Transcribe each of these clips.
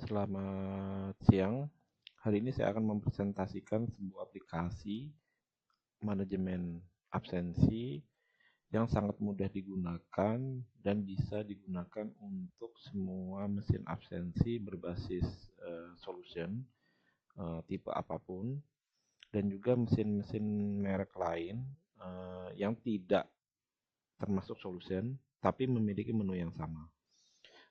Selamat siang. Hari ini saya akan mempresentasikan sebuah aplikasi manajemen absensi yang sangat mudah digunakan dan bisa digunakan untuk semua mesin absensi berbasis solution tipe apapun, dan juga mesin-mesin merek lain yang tidak termasuk solution tapi memiliki menu yang sama.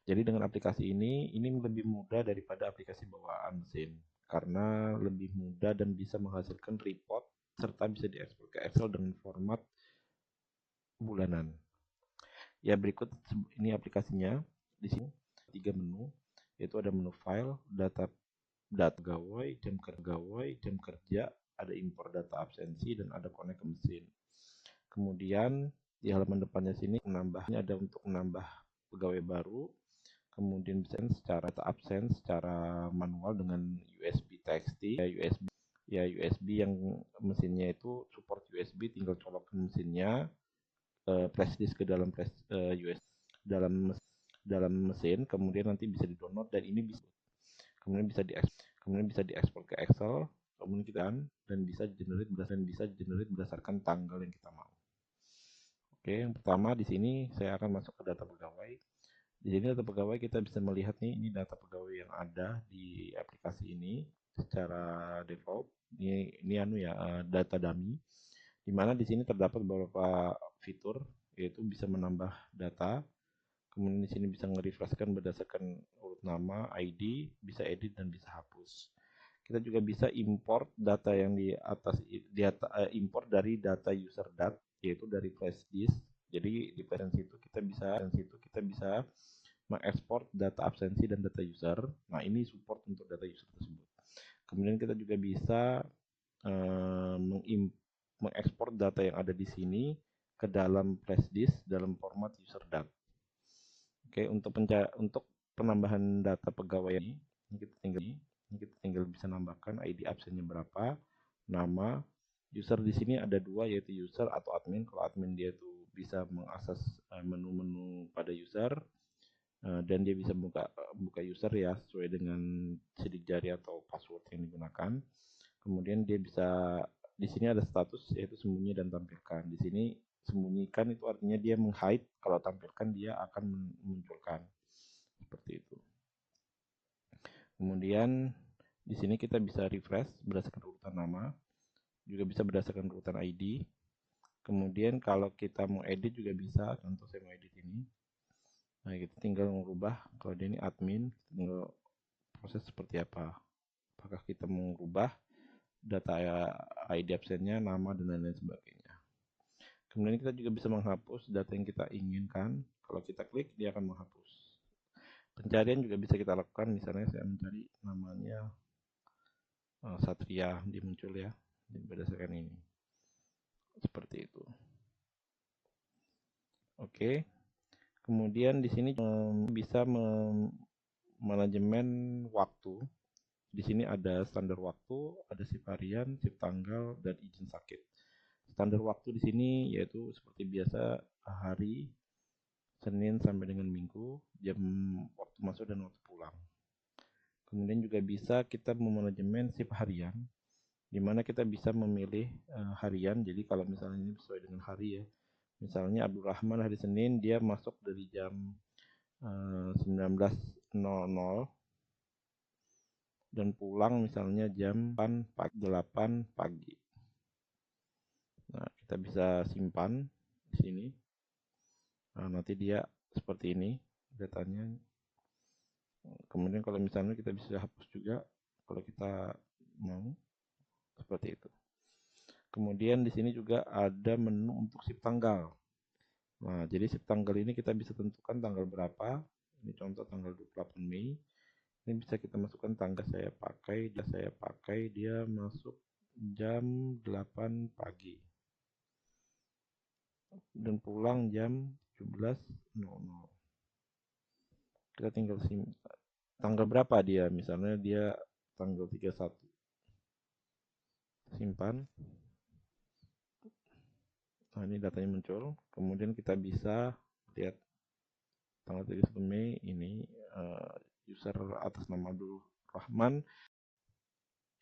Jadi dengan aplikasi ini lebih mudah daripada aplikasi bawaan mesin karena lebih mudah dan bisa menghasilkan report serta bisa diekspor ke Excel dengan format bulanan. Ya, berikut ini aplikasinya. Di sini 3 menu, yaitu ada menu file, data pegawai, jam kerja, ada impor data absensi, dan ada connect ke mesin. Kemudian di halaman depannya sini menambahnya ada untuk menambah pegawai baru. Kemudian bisa secara absen secara manual dengan USB TXT, USB yang mesinnya itu support USB, tinggal colokin mesinnya, flash disk ke dalam USB dalam mesin, kemudian nanti bisa di-download dan ini kemudian bisa diekspor ke Excel, kemudian dan bisa generate berdasarkan tanggal yang kita mau. Oke, yang pertama di sini saya akan masuk ke data pegawai. Di sini data pegawai kita bisa melihat nih, ini data pegawai yang ada di aplikasi ini secara default. Ini data dummy. Di mana di sini terdapat beberapa fitur, yaitu bisa menambah data. Kemudian di sini bisa nge-refreshkan berdasarkan urut nama, ID, bisa edit dan bisa hapus. Kita juga bisa import data yang import dari data user dat, yaitu dari flash disk. Jadi di flash itu kita bisa mengekspor data absensi dan data user. Nah, ini support untuk data user tersebut. Kemudian kita juga bisa mengekspor data yang ada di sini ke dalam flash disk dalam format user dat. Oke, untuk penambahan data pegawai ini kita tinggal bisa nambahkan ID absennya berapa, nama, user di sini ada dua, yaitu user atau admin. Kalau admin dia tuh bisa mengakses menu-menu pada user, dan dia bisa buka user ya sesuai dengan sidik jari atau password yang digunakan. Kemudian dia bisa, di sini ada status yaitu sembunyi dan tampilkan. Di sini sembunyikan itu artinya dia meng-hide, kalau tampilkan dia akan memunculkan seperti itu. Kemudian di sini kita bisa refresh berdasarkan urutan nama, juga bisa berdasarkan urutan ID. Kemudian kalau kita mau edit juga bisa, contoh saya mau edit ini. Nah, kita tinggal mengubah, kalau dia ini admin, tinggal proses seperti apa. Apakah kita mengubah data ID absennya, nama, dan lain-lain sebagainya. Kemudian kita juga bisa menghapus data yang kita inginkan. Kalau kita klik, dia akan menghapus. Pencarian juga bisa kita lakukan, misalnya saya mencari namanya Satria, dia muncul ya, berdasarkan ini. Seperti itu. Oke. Kemudian di sini bisa manajemen waktu. Di sini ada standar waktu, ada shift harian, shift tanggal, dan izin sakit. Standar waktu di sini yaitu seperti biasa hari Senin sampai dengan Minggu, jam waktu masuk dan waktu pulang. Kemudian juga bisa kita memanajemen shift harian, di mana kita bisa memilih harian. Jadi kalau misalnya ini sesuai dengan hari ya. Misalnya Abdul Rahman hari Senin dia masuk dari jam 19.00 dan pulang misalnya jam 8 pagi. Nah, kita bisa simpan di sini. Nah, nanti dia seperti ini datanya. Kemudian kalau misalnya kita bisa hapus juga kalau kita mau, seperti itu. Kemudian di sini juga ada menu untuk shift tanggal. Nah, jadi shift tanggal ini kita bisa tentukan tanggal berapa. Ini contoh tanggal 28 Mei. Ini bisa kita masukkan tanggal saya pakai dia masuk jam 8 pagi. Dan pulang jam 17.00. Kita tinggal tanggal berapa dia, misalnya dia tanggal 31. Simpan. Nah, ini datanya muncul. Kemudian kita bisa lihat tanggal 31 Mei ini user atas nama Abdul Rahman.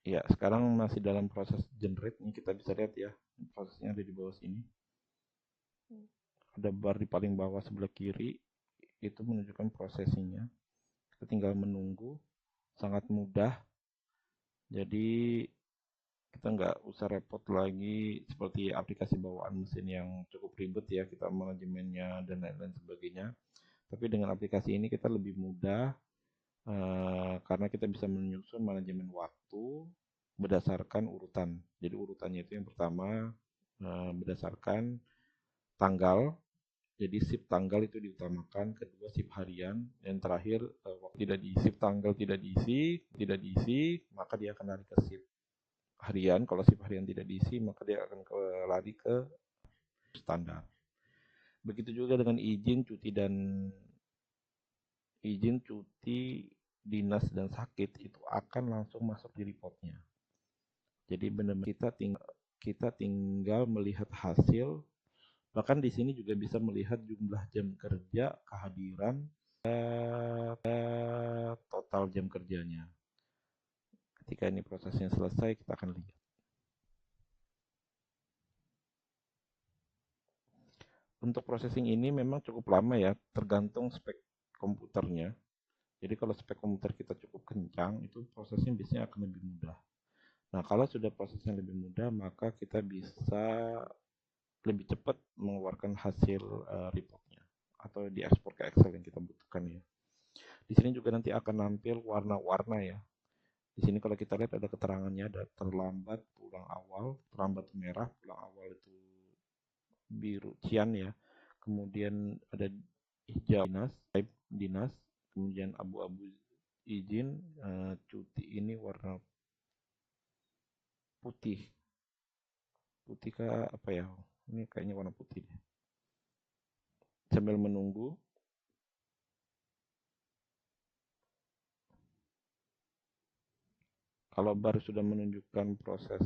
Ya, sekarang masih dalam proses generate. Ini kita bisa lihat ya, prosesnya ada di bawah sini. Ada bar di paling bawah sebelah kiri, itu menunjukkan prosesinya. Kita tinggal menunggu, sangat mudah. Jadi kita nggak usah repot lagi seperti aplikasi bawaan mesin yang cukup ribet ya, kita manajemennya dan lain-lain sebagainya. Tapi dengan aplikasi ini kita lebih mudah karena kita bisa menyusun manajemen waktu berdasarkan urutan. Jadi urutannya itu yang pertama berdasarkan tanggal. Jadi shift tanggal itu diutamakan, kedua shift harian, dan terakhir waktu tidak diisi, shift tanggal tidak diisi, maka dia akan lari ke shift harian. Kalau shift harian tidak diisi, maka dia akan lari ke standar. Begitu juga dengan izin cuti dinas dan sakit itu akan langsung masuk di reportnya. Jadi benar-benar kita tinggal melihat hasil. Bahkan di sini juga bisa melihat jumlah jam kerja, kehadiran, total jam kerjanya. Ketika ini prosesnya selesai, kita akan lihat. Untuk processing ini memang cukup lama ya, tergantung spek komputernya. Jadi kalau spek komputer kita cukup kencang, itu prosesnya biasanya akan lebih mudah. Nah, kalau sudah prosesnya lebih mudah, maka kita bisa lebih cepat mengeluarkan hasil reportnya atau diekspor ke Excel yang kita butuhkan ya. Di sini juga nanti akan nampil warna-warna ya. Di sini kalau kita lihat ada keterangannya, ada terlambat, pulang awal, terlambat merah, pulang awal itu biru cian ya. Kemudian ada hijau dinas, kemudian abu-abu izin, cuti ini warna putih. Putih kah apa ya? Ini kayaknya warna putih deh. Sambil menunggu, kalau baru sudah menunjukkan proses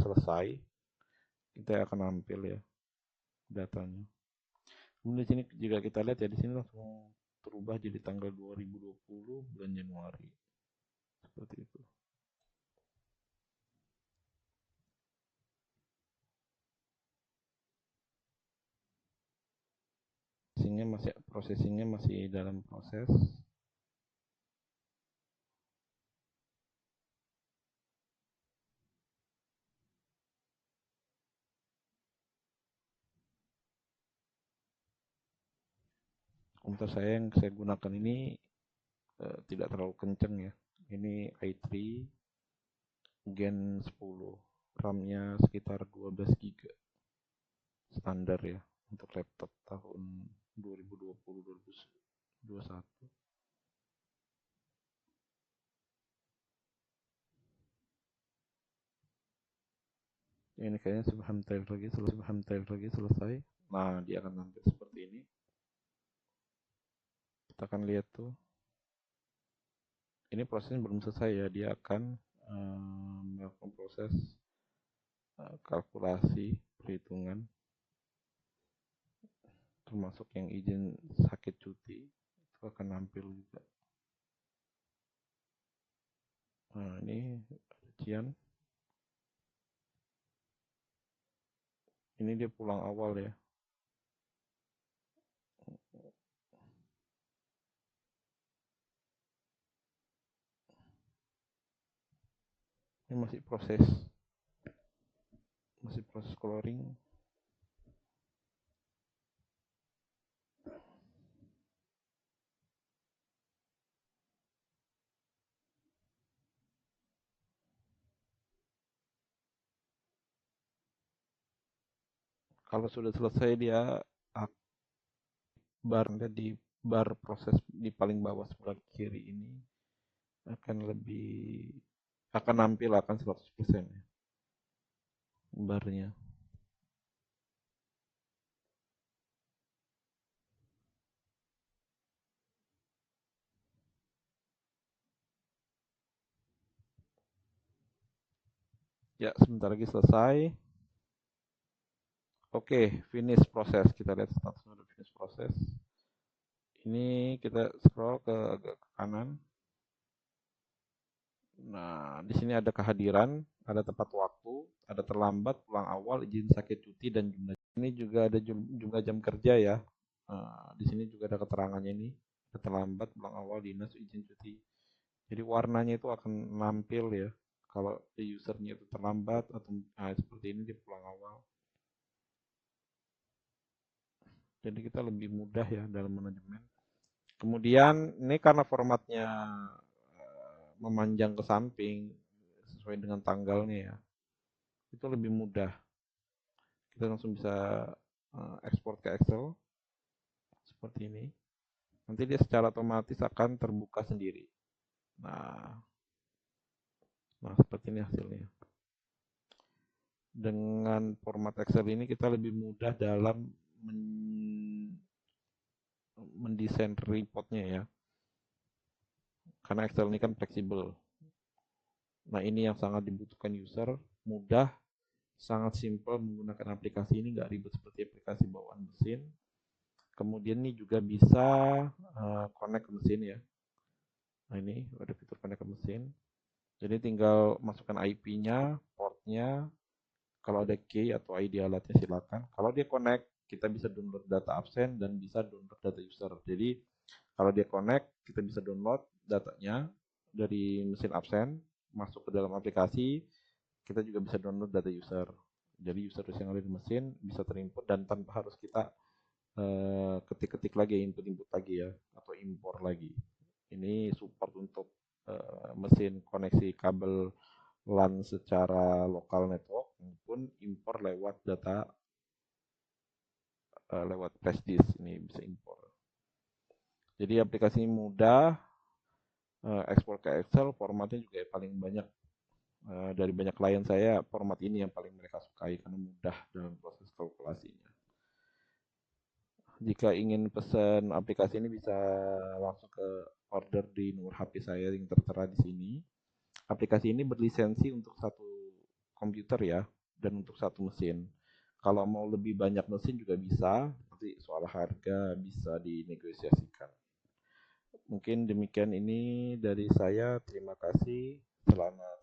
selesai, kita akan nampil ya datanya. Kemudian di sini jika kita lihat ya, di sini langsung terubah jadi tanggal 2020 bulan Januari. Seperti itu. Prosesingnya masih dalam proses. Komputer saya yang saya gunakan ini tidak terlalu kenceng ya. Ini i3 Gen 10, RAM-nya sekitar 12 GB. Standar ya untuk laptop tahun 2020-2021. Ini kayaknya sebentar lagi selesai. Nah, dia akan tampil seperti ini. Kita akan lihat tuh. Ini prosesnya belum selesai ya, dia akan melakukan proses kalkulasi perhitungan, termasuk yang izin sakit cuti itu akan nampil juga. Nah, ini rincian. Ini dia pulang awal ya. Ini masih proses coloring. Kalau sudah selesai dia di bar proses di paling bawah sebelah kiri ini akan nampil akan 100% ya, barnya. Ya, sebentar lagi selesai. Oke, finish proses. Kita lihat statusnya udah finish proses. Ini kita scroll agak ke kanan. Nah, di sini ada kehadiran, ada tepat waktu, ada terlambat, pulang awal, izin sakit cuti, dan jumlah. Ini juga ada jumlah jam kerja ya. Di sini juga ada keterangannya ini, terlambat, pulang awal, dinas, izin cuti. Jadi warnanya itu akan nampil ya. Kalau usernya itu terlambat atau seperti ini dia pulang awal. Jadi kita lebih mudah ya dalam manajemen. Kemudian ini karena formatnya memanjang ke samping sesuai dengan tanggalnya ya, itu lebih mudah. Kita langsung bisa ekspor ke Excel seperti ini. Nanti dia secara otomatis akan terbuka sendiri. Nah seperti ini hasilnya. Dengan format Excel ini kita lebih mudah dalam mendesain reportnya ya. Karena Excel ini kan fleksibel. Nah ini yang sangat dibutuhkan user, mudah, sangat simple menggunakan aplikasi ini, nggak ribet seperti aplikasi bawaan mesin. Kemudian ini juga bisa connect ke mesin ya. Nah ini ada fitur connect ke mesin. Jadi tinggal masukkan IP-nya, portnya, kalau ada key atau ID alatnya silakan. Kalau dia connect, kita bisa download data absen dan bisa download data user. Jadi kalau dia connect, kita bisa download datanya dari mesin absen, masuk ke dalam aplikasi, kita juga bisa download data user. Jadi user yang ada di mesin bisa terinput dan tanpa harus kita ketik-ketik lagi, input-input lagi ya, atau impor lagi. Ini support untuk mesin koneksi kabel LAN secara lokal network maupun impor lewat data lewat flash disk, ini bisa impor. Jadi aplikasi ini mudah, ekspor ke Excel, formatnya juga paling banyak. Dari banyak klien saya, format ini yang paling mereka sukai karena mudah dalam proses kalkulasinya. Jika ingin pesan aplikasi ini bisa langsung ke order di nomor HP saya yang tertera di sini. Aplikasi ini berlisensi untuk satu komputer ya, dan untuk satu mesin. Kalau mau lebih banyak mesin juga bisa, nanti soal harga bisa dinegosiasikan. Mungkin demikian ini dari saya, terima kasih, selamat